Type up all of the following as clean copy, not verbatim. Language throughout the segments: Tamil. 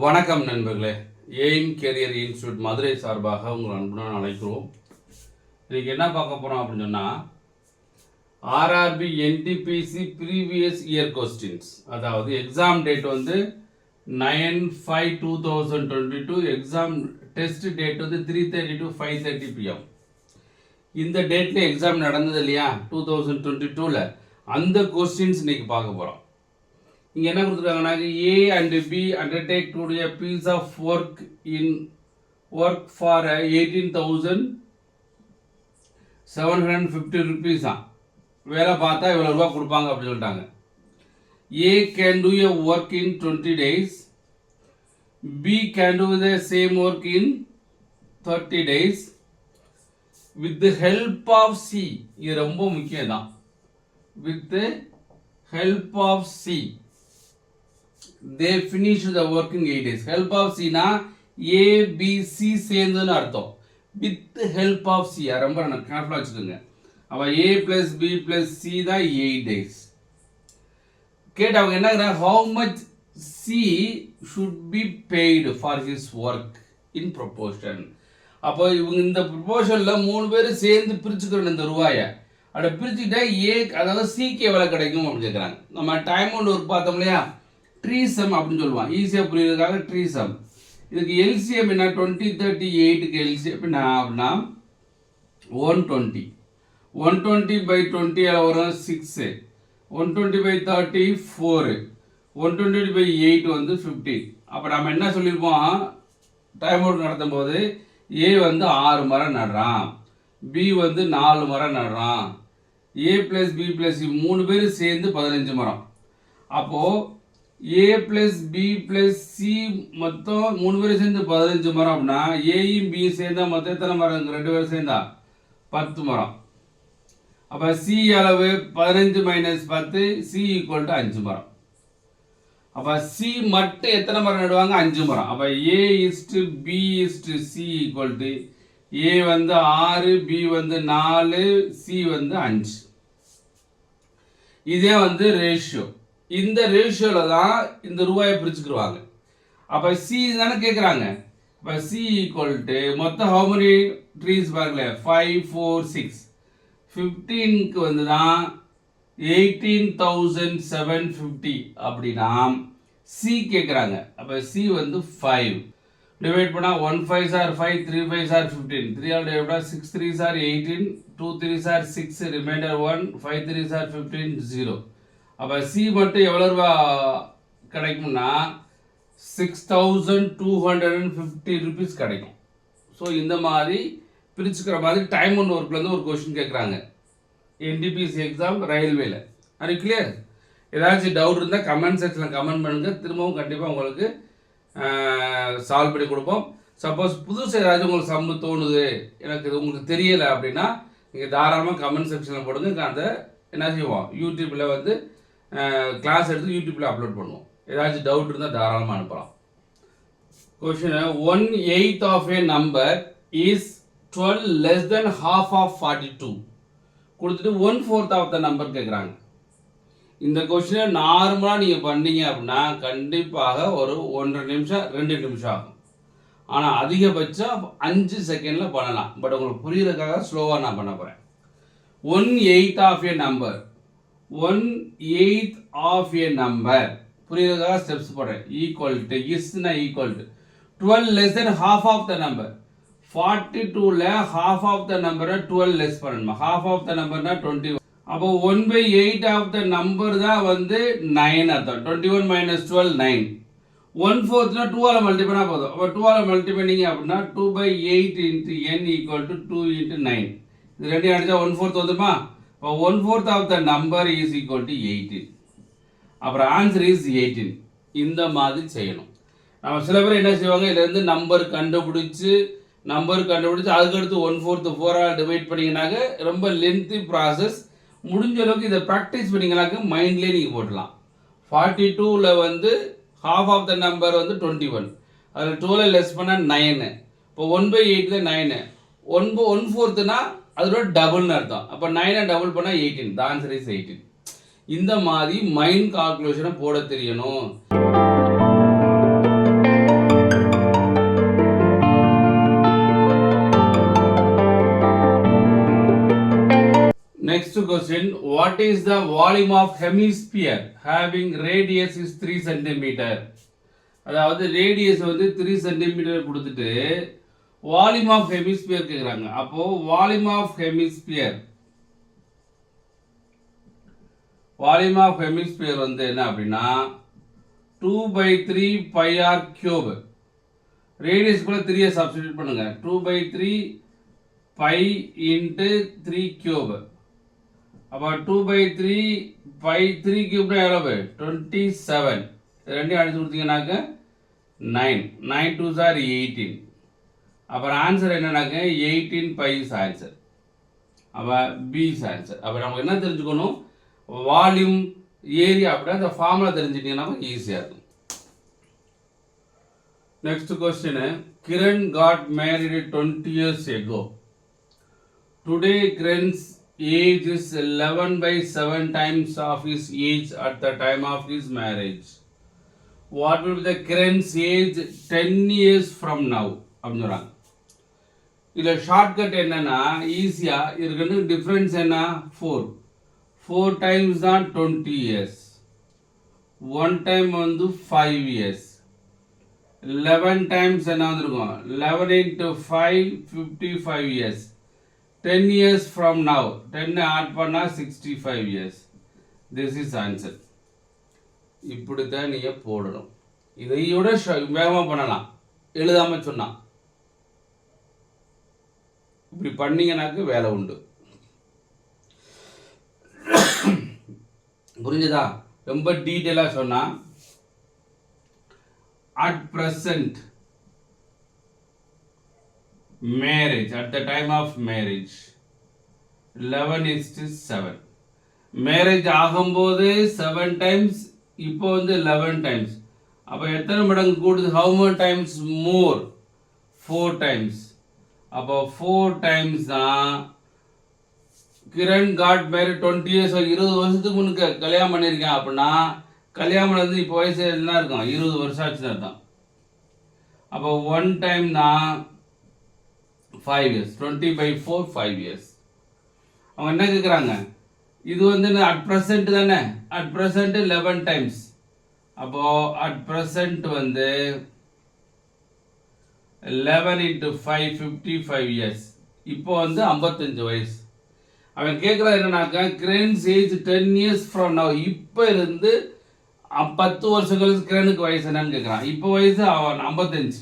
வணக்கம் நண்பர்களே. எய்ம் கேரியர் இன்ஸ்டியூட் மதுரை சார்பாக உங்கள் அன்புடன் அழைக்கிறோம். இன்றைக்கி என்ன பார்க்க போகிறோம் அப்படின்னு சொன்னால், RRB NTPC previous year questions. அதாவது எக்ஸாம் டேட் வந்து 9/5/2022, எக்ஸாம் டெஸ்ட் டேட் வந்து 3:30 to 5:30 PM. இந்த டேட்டில் எக்ஸாம் நடந்தது இல்லையா 2022ல், அந்த கொஸ்டின்ஸ் இன்றைக்கி பார்க்க போகிறோம். இங்கே என்ன கொடுத்துருக்காங்கன்னா, A and B undertake to a piece of work for 18,750 rupees தான். வேலை பார்த்தா இவ்வளோ ரூபா கொடுப்பாங்க அப்படின்னு சொல்லிட்டாங்க. A can do a work in 20 days, B can do the same work in 30 days with the help of C. இது ரொம்ப முக்கியம் தான். with the help of C they finish the work in 8 days. help of C na A B C சேர்ந்துன்னு அர்த்தம். with help of C ரொம்ப கேர்ஃபுல்லாக வச்சுக்கோங்க. அப்போ A plus B plus C தான் 8 days. கேட்டவங்க என்ன, how much C should be paid for his work in proportion. அப்போ இவங்க இந்த ப்ரொபோர்ஷனில் 3 பேர் சேர்ந்து பிரிச்சுக்கிறோம் இந்த ரூபாயை. அப்படி பிரிச்சுக்கிட்டா ஏ, அதாவது சிக்கு எவ்வளோ கிடைக்கும் அப்படின்னு கேட்குறாங்க. நம்ம டைம் ஒன்று ஒர்க் பார்த்தோம் இல்லையா, ட்ரீசம் அப்படின்னு சொல்லுவான். ஈஸியாக புரியுறதுக்காக ட்ரீசம். இதுக்கு எல்சிஎம் என்ன, 20 30 8க்கு எல்சிஎம் என்ன அப்படின்னா 120. 120/20 வரும் 6, 120/30 4, 120/8 வந்து 15. அப்போ நம்ம என்ன சொல்லியிருப்போம், டைம் ஒர்க் நடத்தும் போது ஏ வந்து 6 மரம் நடுறான், பி வந்து 4 மரம் நடுறான், ஏ ப்ளஸ் பி ப்ளஸ் சி 3 பேர் சேர்ந்து 15 மரம். அப்போது ஏ ப்ளஸ் பி ப்ளஸ் சி மொத்தம் 3 பேர் சேர்ந்து 15 மரம் அப்படின்னா, ஏயும் பி சேர்ந்தா மொத்தம் எத்தனை மரம், 2 பேர் சேர்ந்தா 10 மரம். அப்போ சி அளவு 15 - 10, சி = 5 மரம். அப்போ சி மட்டும் எத்தனை மரம் நடுவாங்க, 5 மரம். அப்போ A/B/C = ஏ வந்து 6, பி வந்து 4, சி வந்து 5. இதே வந்து ரேஷியோ. இந்த ரேஷியோவில் தான் இந்த ரூபாயை பிரிச்சுக்கிடுவாங்க. அப்போ சி தானே கேட்குறாங்க. அப்போ சி = மொத்தம் how many trees பாருங்களேன், 5 4 6, 15க்கு வந்து தான் 18,750 அப்படின்னா சி கேட்குறாங்க. அப்போ சி வந்து 5 டிவைட் பண்ணால் 1 5s are 5, 3 5s are 15, 3 all divide பண்ணால் 6 3s are 18, 2 3s are 6, reminder 1, 5 3s are 15, 0. அப்போ சி மட்டும் எவ்வளோ ரூபா கிடைக்கும்னா 6,250 rupees கிடைக்கும். ஸோ இந்த மாதிரி பிரிச்சுக்கிற மாதிரி டைம் ஒன் ஒர்க்லேருந்து ஒரு கொஸ்டின் கேட்குறாங்க என்டிபிசி எக்ஸாம் ரயில்வேல. அது கிளியர்? ஏதாச்சும் டவுட் இருந்தால் கமெண்ட் செக்ஷனில் கமெண்ட் பண்ணுங்கள். திரும்பவும் கண்டிப்பாக உங்களுக்கு சால்வ் பண்ணி கொடுப்போம். சப்போஸ் புதுசு ஏதாச்சும் உங்களுக்கு சம்மு தோணுது, எனக்கு இது உங்களுக்கு தெரியலை அப்படின்னா நீங்கள் தாராளமாக கமெண்ட் செக்ஷனில் போடுங்க. அந்த என்ன செய்வோம், யூடியூப்பில் வந்து கிளாஸ் எடுத்து யூடியூப்பில் அப்லோட் பண்ணுவோம். ஏதாச்சும் டவுட் இருந்தால் தாராளமாக அனுப்பலாம். Question, 1/8 of a number is 12 less than half of 42 கொடுத்துட்டு 1/4 of the number கேட்குறாங்க. இந்த கொஸ்டினை நார்மலாக நீங்கள் பண்ணீங்க அப்படின்னா கண்டிப்பாக ஒரு 1.5 நிமிஷம் 2 நிமிஷம் ஆகும். ஆனால் அதிகபட்சம் 5 செகண்டில் பண்ணலாம். பட் உங்களுக்கு புரியுறதுக்காக ஸ்லோவாக நான் பண்ண போகிறேன். 1/8 of a number, 1/8 of a number புரியுறதுக்காக ஸ்டெப்ஸ் போடுறேன். இஸ்னா equal to 12 less than half of the number. 42ல் half of the number 12 less பண்ணணுமா, half of the numberனா 21. அப்போ 1/8 of the number தான் வந்து 9 அர்த்தம். 21 - 12 9. 1/4னா 2ஆல் மல்டி பண்ணால் போதும். அப்போ 2ஆல் மல்டி பண்ணிங்க அப்படின்னா 2/8 × n = 2 × 9. இது ரெண்டையும் அடித்தா 1/4 வந்துடுமா. இப்போ 1/4 of the number is equal to 18. அப்புறம் ஆன்சர் இஸ் 18. இந்த மாதிரி செய்யணும். நம்ம சில பேர் என்ன செய்வாங்க, இதுலேருந்து நம்பர் கண்டுபிடிச்சி அதுக்கடுத்து 1/4 4ஆல் டிவைட் பண்ணிங்கனாக்க ரொம்ப லென்த்தி ப்ராசஸ். முடிஞ்ச அளவுக்கு இதை ப்ராக்டிஸ் பண்ணிங்கனாக்க மைண்ட்லேயே நீங்கள் போட்டலாம். 42ல் வந்து half of the number வந்து 21, அதில் 12 லெஸ் பண்ணால் 9. இப்போ 1/8 9, 1/4னா அதோட டபுள்னு அர்த்தம். அப்போ 9 டபுள் பண்ணால் 18. The answer is 18. இந்த மாதிரி மைண்ட் கால்குலேஷனை போட தெரியணும். Next question, what is the volume of hemisphere having radius is 3 centimeter? அதாவது ரேடியஸ் வந்து 3 சென்டிமீட்டர் கொடுத்துட்டு வால்யூம் ஆஃப் ஹெமிஸ்பியர் கேட்குறாங்க. அப்போ வால்யூம் ஆஃப் ஹெமிஸ்பியர் வந்து என்ன அப்படின்னா 2/3 பை ஆர் கியூப். ரேடியஸ்க்குள்ள 3 சப்ஸ்டிடியூட் பண்ணுங்க. 2/3 பை இன்ட்டு 3 கியூப். அப்போ 2/3 பை 3 கியூப்னா எவ்வளவு? 27. ரெண்டையும் அடிச்சு கொடுத்தீங்கன்னாக்க 9. 9 2s are 18. அப்புறம் ஆன்சர் என்னன்னாக்க 18 பை இஸ் ஆன்சர். அப்போ பி இஸ் ஆன்சர். அப்போ நமக்கு என்ன தெரிஞ்சுக்கணும்? வால்யூம் ஏரியா அப்படின்னா அந்த ஃபார்முலா தெரிஞ்சுட்டீங்கன்னா ஈஸியாக இருக்கும். Next question, Kiran got married 20 years ago. Today Kiran's age is 11/7 times of his age at the time of his marriage. What will be the Kiran's age 10 years from now? அப்படின்னு சொல்கிறாங்க. இதில் ஷார்ட்கட் என்னன்னா ஈஸியாக இதுக்கு டிஃப்ரென்ஸ் என்ன? 4 டைம்ஸ் தான் 20 years. 1 டைம் வந்து 5 years. 11 டைம்ஸ் என்ன வந்துருக்கும்? 11 into 5 55 years. 10 years from now 10 add பண்ணா 65 years. This is answer. இப்படி தான் நீங்க போடணும். இதையோட வேகமா பண்ணலாம் எழுதாம சொன்னா. இப்படி பண்ணீங்கன்னாக்க வேலை உண்டு. புரிஞ்சதா? ரொம்ப டீட்டெயிலா சொன்னா at present marriage, at the time of marriage 11:7. Marriage ஆகும்போது 7 டைம்ஸ், இப்போ வந்து 11 டைம்ஸ். அப்போ எத்தனை மடங்கு கூடுது? how many times more? 4 times. அப்போ 4 டைம்ஸ் தான் கிரண் காட் மேரிட் 20 years. 20 வருஷத்துக்கு முன்னுக்கு கல்யாணம் பண்ணியிருக்கேன் அப்படின்னா கல்யாணம் வந்து இப்போ வயசு என்ன இருக்கும்? 20 வருஷம் ஆச்சுன்னு அர்த்தம். அப்போ 1 டைம் தான் 5 years. 20/4 5 years. அவங்க என்ன கேட்குறாங்க? இது வந்து அட் ப்ரெசண்ட் தானே? At present 11 times. அப்போ அட் ப்ரெசண்ட் வந்து 11 into 5 55 years. இப்போ வந்து 55 வயசு. அவன் கேட்குறது என்னன்னாக்கா cranes age 10 years from now. இப்போ இருந்து 10 வருஷங்களுக்கு கிரேனுக்கு வயசு என்னன்னு கேட்குறான். இப்போ வயசு அவன் 55.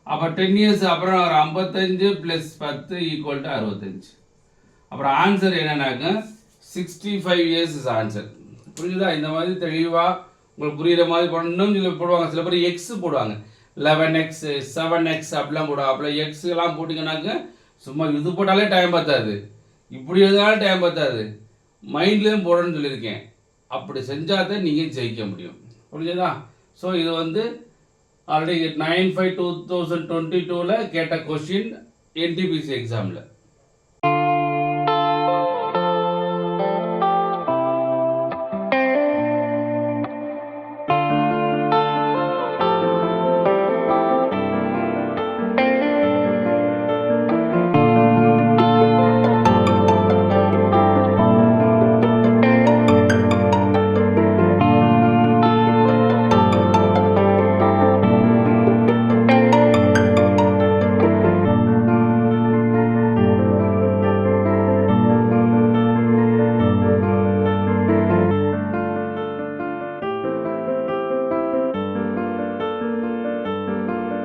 அப்போ 10 years அப்புறம் ஒரு 55 + 10 = 65. அப்புறம் ஆன்சர் என்னன்னாக்க 65 years இஸ் ஆன்சர். புரிஞ்சுதா? இந்த மாதிரி தெளிவாக உங்களுக்கு புரியுற மாதிரி பண்ணணும். சில போடுவாங்க, சில பேர் எக்ஸ் போடுவாங்க. 11x 7x அப்படிலாம் போடுவாங்க. அப்படிலாம் எக்ஸ்லாம் போட்டிங்கன்னாக்க சும்மா இது போட்டாலே டைம் பத்தாது, இப்படி எழுதினாலும் டைம் பத்தாது. மைண்ட்லேயும் போடணும்னு சொல்லியிருக்கேன். அப்படி செஞ்சால் தான் நீங்கள் ஜெயிக்க முடியும். புரிஞ்சுதா? ஸோ இது வந்து ஆல்ரெடி 9/5/2022 கேட்ட கொஸ்டின் NTPC எக்ஸாமில்.